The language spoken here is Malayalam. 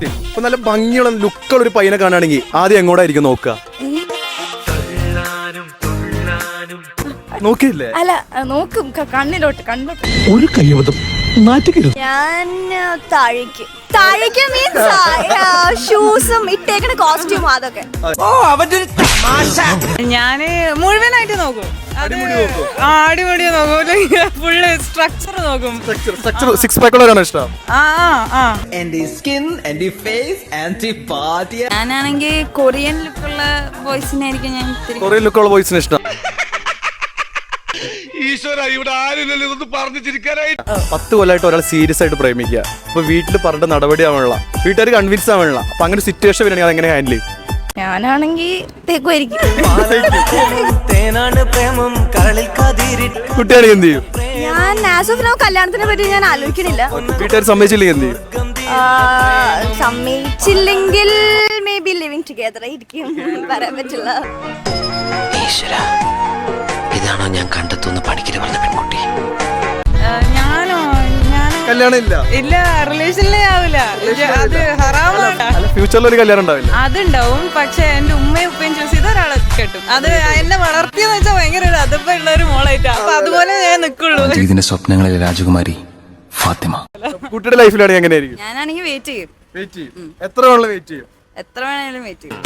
ഇപ്പൊ നല്ല ഭംഗിയുള്ള ലുക്കുള്ള ഒരു പയ്യനെ കാണുകയാണെങ്കിൽ ആദ്യം എങ്ങോട്ടായിരിക്കും നോക്കുക? നോക്കിയില്ലേ? അല്ല നോക്കും കണ്ണിലോട്ട് ഒരു കയ്യബദ്ധം നാറ്റുകരുത്. ഞാൻ താഴേക്ക് മീൻസ് ഷൂസും ഇട്ടേക്കണ കോസ്റ്റ്യൂം അതൊക്കെ. ഞാന് മുഴുവനായിട്ട് നോക്കും. അടിമുടി നോക്കും, ഫുള്ള് സ്ട്രക്ചർ നോക്കും. സിക്സ് പാക്ക് ഉള്ളവരാണോ ഇഷ്ടം? ഞാനാണെങ്കിൽ കൊറിയൻ ലുക്കുള്ള ബോയ്സിനായിരിക്കും ഞാൻ കൊറിയൻ ലുക്കുള്ള ബോയ്സിന് ഇഷ്ടം. ഈശ്വര, ഇവിടെ ആരുമില്ലല്ലോ ഇതൊന്ന് പറഞ്ഞു ചിരിക്കാനായി. 10 കൊല്ലമായിട്ട് ഒരാൾ സീരിയസ് ആയിട്ട് പ്രേമിക്കുക. അപ്പൊ വീട്ടിൽ പറഞ്ഞ നടപടി ആവാനുള്ള, വീട്ടുകാർ കൺവിൻസ് ആവാനുള്ള. അപ്പൊ അങ്ങനെ സിറ്റുവേഷൻ വരികയാണെങ്കിൽ അതെങ്ങനെ ഹാൻഡിൽ ചെയ്യും? ഞാനാണെങ്കിൽ തേക്കുമായിരിക്കും. കുട്ടിയാണെങ്കിൽ എന്ത് ചെയ്യും? ഞാൻ ആസ് ഓഫ് നൗ കല്യാണത്തിനെ പറ്റി ഞാൻ ആലോചിക്കണില്ല. വീട്ടുകാർ സമ്മതിച്ചില്ലെങ്കിൽ എന്ത് ചെയ്യും? സമ്മതിച്ചില്ലെങ്കിൽ മേ ബി ലിവിങ് ടുഗദർ ആയിരിക്കും. പറയാൻ പറ്റില്ല. ഇതാണോ ഞാൻ കണ്ടെത്തുന്ന പഠിക്കല് പറഞ്ഞ പെൺകുട്ടി? കല്യാണം ഇല്ല, റിലേഷനിലേ ആവില്ല. അത് ഹറാമാണ്. ഫ്യൂച്ചറിൽ ഒരു കല്യാണം ഉണ്ടാവില്ല. അതുണ്ടാവും, പക്ഷെ എന്റെ ഉമ്മയും ഉപ്പയും ചൂസ് ചെയ്ത ഒരാളെ കെട്ടും. അത് എന്നെ വളർത്തിയെന്ന് വെച്ചാൽ ഭയങ്കര ഒരു അതപ്പുള്ള ഒരു മോളായിട്ടാ. അപ്പൊ അതുപോലെ ഞാൻ നിക്കുള്ളൂ. ഇതിന്റെ സ്വപ്നങ്ങളിലെ രാജകുമാരി ഫാത്തിമ. കുട്ടിയുടെ ലൈഫിലാണെങ്കിൽ എങ്ങനെയായിരിക്കും? ഞാനാണെങ്കിൽ വെയിറ്റ് ചെയ്യും. എത്ര വേണമെങ്കിലും വെയിറ്റ് ചെയ്യും. എത്ര വേണേലും വെയിറ്റ് ചെയ്യും.